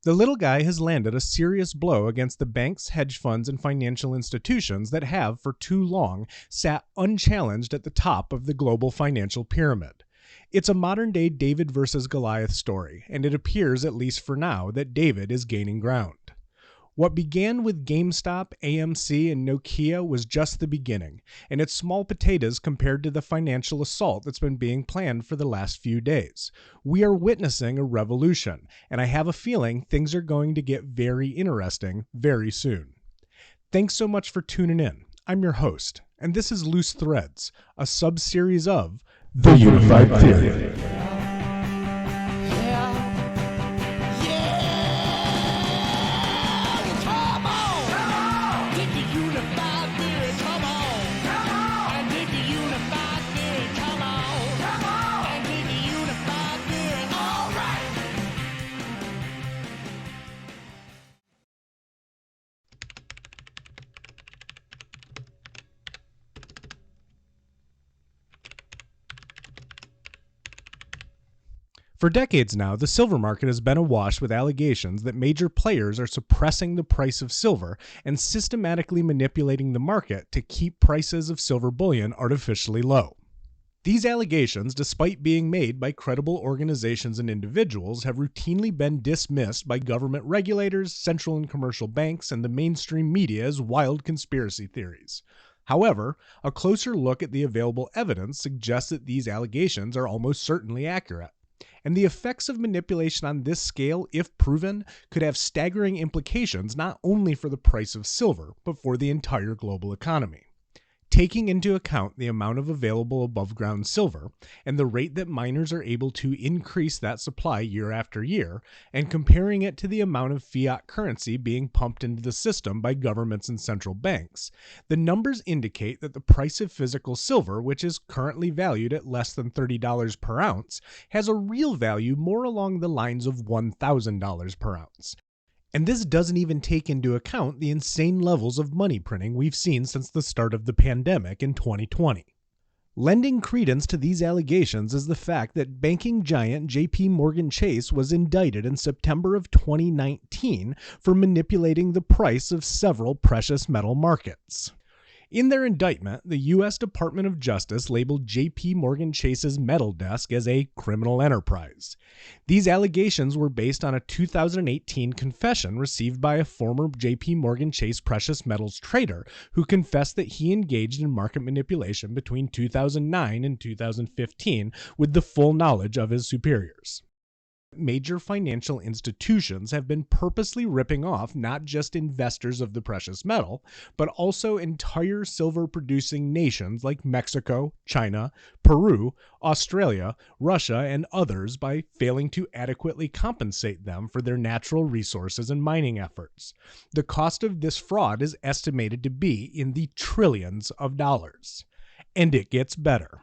The little guy has landed a serious blow against the banks, hedge funds, and financial institutions that have, for too long, sat unchallenged at the top of the global financial pyramid. It's a modern-day David versus Goliath story, and it appears, at least for now, that David is gaining ground. What began with GameStop, AMC, and Nokia was just the beginning, and it's small potatoes compared to the financial assault that's been being planned for the last few days. We are witnessing a revolution, and I have a feeling things are going to get very interesting very soon. Thanks so much for tuning in. I'm your host, and this is Loose Threads, a sub-series of The Unified Theory. For decades now, the silver market has been awash with allegations that major players are suppressing the price of silver and systematically manipulating the market to keep prices of silver bullion artificially low. These allegations, despite being made by credible organizations and individuals, have routinely been dismissed by government regulators, central and commercial banks, and the mainstream media as wild conspiracy theories. However, a closer look at the available evidence suggests that these allegations are almost certainly accurate. And the effects of manipulation on this scale, if proven, could have staggering implications not only for the price of silver, but for the entire global economy. Taking into account the amount of available above-ground silver and the rate that miners are able to increase that supply year after year, and comparing it to the amount of fiat currency being pumped into the system by governments and central banks, the numbers indicate that the price of physical silver, which is currently valued at less than $30 per ounce, has a real value more along the lines of $1,000 per ounce. And this doesn't even take into account the insane levels of money printing we've seen since the start of the pandemic in 2020. Lending credence to these allegations is the fact that banking giant JP Chase was indicted in September of 2019 for manipulating the price of several precious metal markets. In their indictment, the U.S. Department of Justice labeled JP Chase's metal desk as a criminal enterprise. These allegations were based on a 2018 confession received by a former JP Chase precious metals trader who confessed that he engaged in market manipulation between 2009 and 2015 with the full knowledge of his superiors. Major financial institutions have been purposely ripping off not just investors of the precious metal, but also entire silver-producing nations like Mexico, China, Peru, Australia, Russia, and others by failing to adequately compensate them for their natural resources and mining efforts. The cost of this fraud is estimated to be in the trillions of dollars. And it gets better.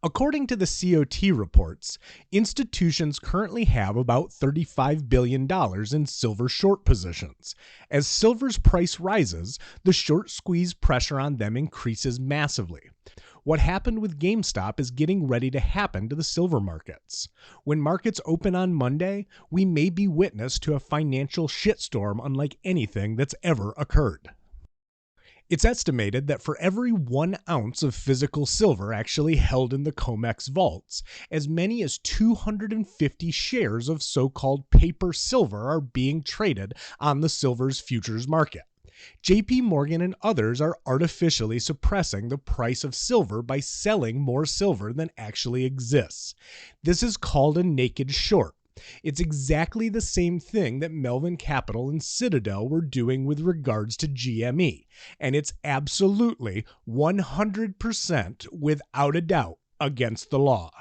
According to the COT reports, institutions currently have about $35 billion in silver short positions. As silver's price rises, the short squeeze pressure on them increases massively. What happened with GameStop is getting ready to happen to the silver markets. When markets open on Monday, we may be witness to a financial shitstorm unlike anything that's ever occurred. It's estimated that for every 1 ounce of physical silver actually held in the COMEX vaults, as many as 250 shares of so-called paper silver are being traded on the silver's futures market. JP and others are artificially suppressing the price of silver by selling more silver than actually exists. This is called a naked short. It's exactly the same thing that Melvin Capital and Citadel were doing with regards to GME, and it's absolutely 100% without a doubt against the law.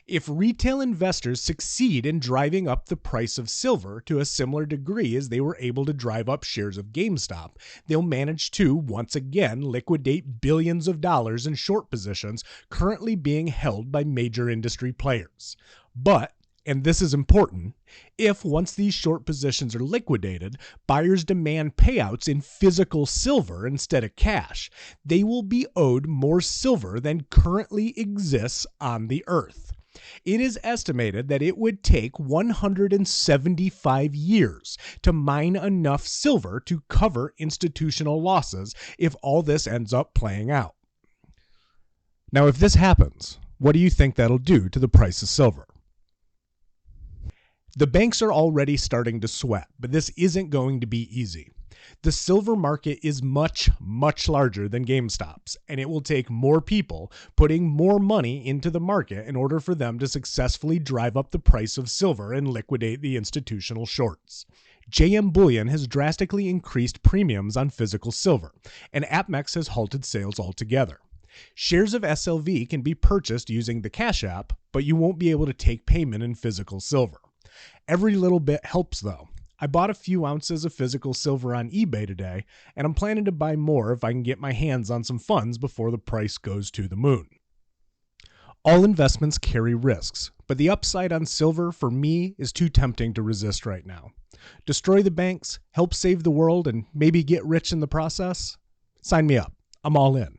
If retail investors succeed in driving up the price of silver to a similar degree as they were able to drive up shares of GameStop, they'll manage to, once again, liquidate billions of dollars in short positions currently being held by major industry players. But and this is important, if once these short positions are liquidated, buyers demand payouts in physical silver instead of cash, they will be owed more silver than currently exists on the earth. It is estimated that it would take 175 years to mine enough silver to cover institutional losses if all this ends up playing out. Now, if this happens, what do you think that'll do to the price of silver? The banks are already starting to sweat, but this isn't going to be easy. The silver market is much, much larger than GameStop's, and it will take more people putting more money into the market in order for them to successfully drive up the price of silver and liquidate the institutional shorts. JM Bullion has drastically increased premiums on physical silver, and APMEX has halted sales altogether. Shares of SLV can be purchased using the Cash App, but you won't be able to take payment in physical silver. Every little bit helps though. I bought a few ounces of physical silver on eBay today, and I'm planning to buy more if I can get my hands on some funds before the price goes to the moon. All investments carry risks, but the upside on silver for me is too tempting to resist right now. Destroy the banks, help save the world, and maybe get rich in the process? Sign me up. I'm all in.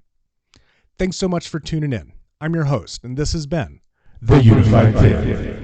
Thanks so much for tuning in. I'm your host, and this has been The Unified Faith.